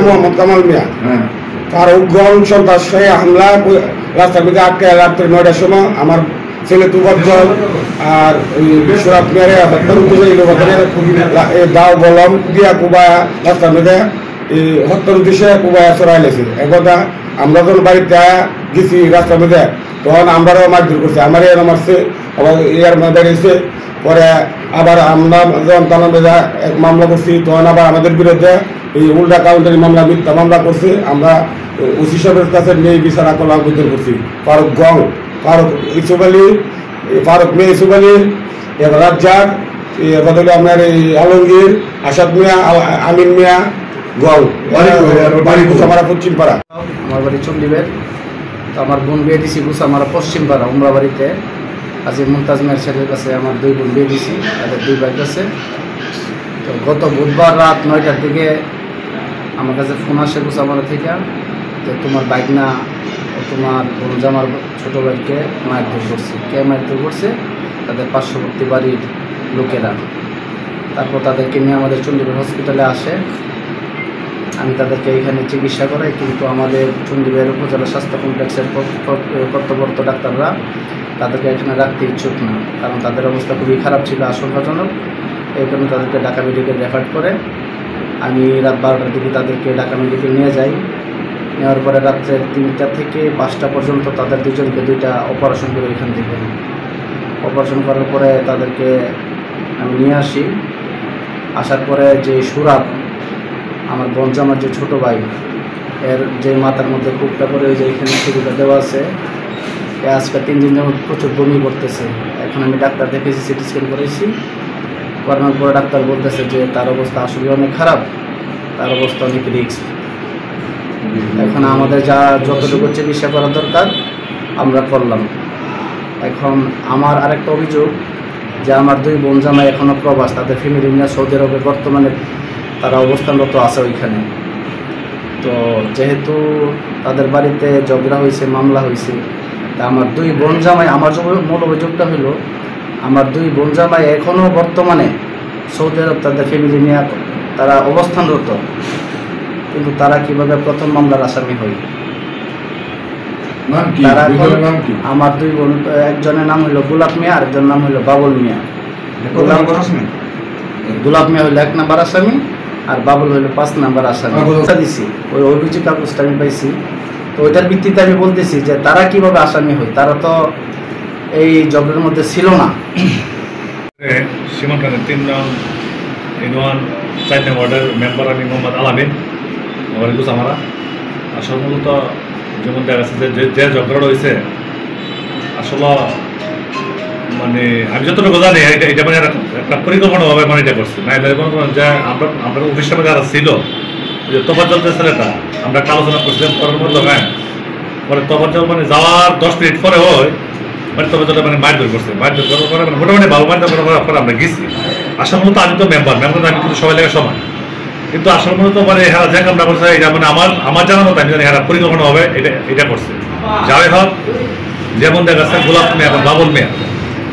মোহাম্মদ কামাল মিয়া ফারুকগঞ্জ সন্ত্রাসী হামলা রাস্তার মধ্যে আটকে রাত্রে 9টার সময় আমার ছেলে তুফাজ্জল আর বিশ্বনাথ মেরে দাও বলম দিয়া কুবায়া রাস্তার মধ্যে এই হত্যার উদ্দেশ্যে কুবায়া চড়াই লেছে একদা আমরা যখন বাড়িতে গেছি রাস্তার মধ্যে তখন আমরাও মারধর করছে আমারই এরা মারছে আবার ইয়ার মধ্যে গেছে পরে আবার আমরা যখন থানা বেজা এক মামলা করছি তখন আবার আমাদের বিরুদ্ধে এই উল্টা কাউন্টারি মামলা মিথ্যা মামলা করছে আমরা ওসি সাহেবের কাছে নিয়ে বিচার আকল আবেদন করছি ফারুক গং ফারুক ইসুফ আলী ফারুক মেয়ে ইসুফ আলী এবার রাজ্জাক এবার হলো আপনার এই আলমগীর আসাদ মিয়া আমিন মিয়া গং বাড়ি গুসামারা পশ্চিমপাড়া। আমার বাড়ি চন্ডীবের। তো আমার বোন বিয়ে দিছি গুসামারা পশ্চিমপাড়া উমরাবাড়িতে। আজ মুমতাজ মেয়ের ছেলের কাছে আমার 2 বোন বিয়ে দিছি, তাদের 2 বাইক আছে। তো গত বুধবার রাত 9টার দিকে আমার কাছে ফোন আসে গুসামারা থেকে যে তোমার বাইক না তোমার জামার ছোটো ভাইকে মারধর করছে। কে মারধর করছে? তাদের পার্শ্ববর্তী বাড়ির লোকেরা। তারপর তাদেরকে নিয়ে আমাদের চন্ডীগড় হসপিটালে আসে। আমি তাদেরকে এখানে চিকিৎসা করাই, কিন্তু আমাদের চন্ডীগড় উপজেলা স্বাস্থ্য কমপ্লেক্সের কর্তব্যরত ডাক্তাররা তাদেরকে এখানে রাখতে ইচ্ছুক না, কারণ তাদের অবস্থা খুবই খারাপ ছিল, আশঙ্কাজনক। এই কারণে তাদেরকে ঢাকা মেডিকেল রেফার করে। আমি রাত 12টার দিকে তাদেরকে ঢাকা মেডিকেল নিয়ে যাই। নেওয়ার পরে রাত্রে 3টা থেকে 5টা পর্যন্ত তাদের 2জনকে 2টা অপারেশন করে এখান থেকে। অপারেশন করার পরে তাদেরকে আমি নিয়ে আসি। আসার পরে যে সুরাব আমার বনজামার যে ছোটো ভাই, এর যে মাথার মধ্যে কূপটা করে ওই যে এখানে ছবিটা দেওয়া আছে, আজকে 3 দিন যাবত প্রচুর বমি করতেছে। এখন আমি ডাক্তার দেখেছি, সিটি স্ক্যান করেছি। করানোর পরে ডাক্তার বলতেছে যে তার অবস্থা আসলে অনেক খারাপ, তার অবস্থা অনেক রিস্ক। এখন আমাদের যা যতটুকু চিকিৎসা করা দরকার আমরা করলাম। এখন আমার আরেকটা অভিযোগ যে আমার 2 বোন জামাই এখনও প্রবাস, তাদের ফ্যামিলি নিয়ে সৌদি আরবে বর্তমানে তারা অবস্থানরত আছে ওইখানে। তো যেহেতু তাদের বাড়িতে ঝগড়া হয়েছে, মামলা হয়েছে, তা আমার 2 বোন জামাই, আমার মূল অভিযোগটা হলো আমার 2 বোন জামাই এখনও বর্তমানে সৌদি আরব তাদের ফ্যামিলি নিয়ে তারা অবস্থানরত, কিন্তু তারা কিভাবে প্রথম মামলার আসামি হয়? তারা আমার 2 বোন, একজনের নাম হলো গোলাপ মিয়া, আরেকজনের নাম হলো বাবুল মিয়া। গোলাপ মিয়া হলো 1 নম্বর আসামি, আর বাবুল হলো 5 নম্বর আসামি। দিছি ওই অভিযোগ কাগজটা আমি পাইছি। তো ওইটার ভিত্তিতে আমি বলতেছি যে তারা কিভাবে আসামি হয়, তারা তো এই জগের মধ্যে ছিল না। সীমান্তের 3 নং ইউনিয়ন 4 নং ওয়ার্ডের মেম্বার আমি মোহাম্মদ আলামিন গুসামারা। আসলে মূলত যেমন দেখা যাচ্ছে যে ঝগড়া হয়েছে, আসলে মানে আমি যতটুকু জানি এটা মানে একটা পরিকল্পনাভাবে মানে এটা করছে না। যে আমরা অফিসের মধ্যে যারা ছিল, যে তোফাজ্জল যে ছেলেটা, আমরা একটা আলোচনা করছিলাম করার মাধ্যমে, পরে তোফাজ্জল মানে যাওয়ার 10 মিনিট পরে হয় মানে তোফাজ্জল মানে মারধর করছে। মারধর করার পরে মানে মোটামুটি ভালো মারধর করার পরে আমরা গেছি। আসলে মূলত আমি তো মেম্বার আমি কিন্তু সবাই লেগে সমান, কিন্তু আসলে মূলত মানে হ্যাঁ যে কামটা করছে এটা মানে আমার জানার মতো আমি জানি হ্যাঁ পরিকল্পনা হবে এটা করছে। যাই হোক, যেমন দেখা যাচ্ছে গোলাপ মিয়া এবং বাবুল মিয়া,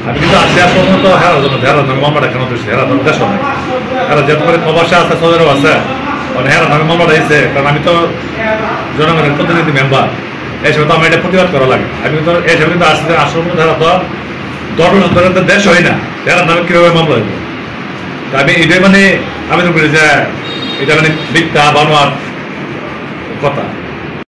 আমি কিন্তু আসলে আসলে মতো হেরার জন্য মামলাটা কেন দিচ্ছি, হেরা ধরুন দেশ নয়, হেরা যেহেতু করে প্রবাসে আছে, সৌদিরও আছে, মানে হেরা আমি মামলাটা দিয়েছে। কারণ আমি তো জনগণের প্রতিনিধি মেম্বার, এই হিসেবে তো আমার এটা প্রতিবাদ করা লাগে। আমি কিন্তু এই হিসেবে কিন্তু আসলে আসলে মতো হেরা তো 10 বছর ধরে তো দেশ হয় না, হেরার নামে কীভাবে মামলা হইব? আমি এটাই মানে আবেদন করি যে এটা মানে মিথ্যা বানোয়ার কথা।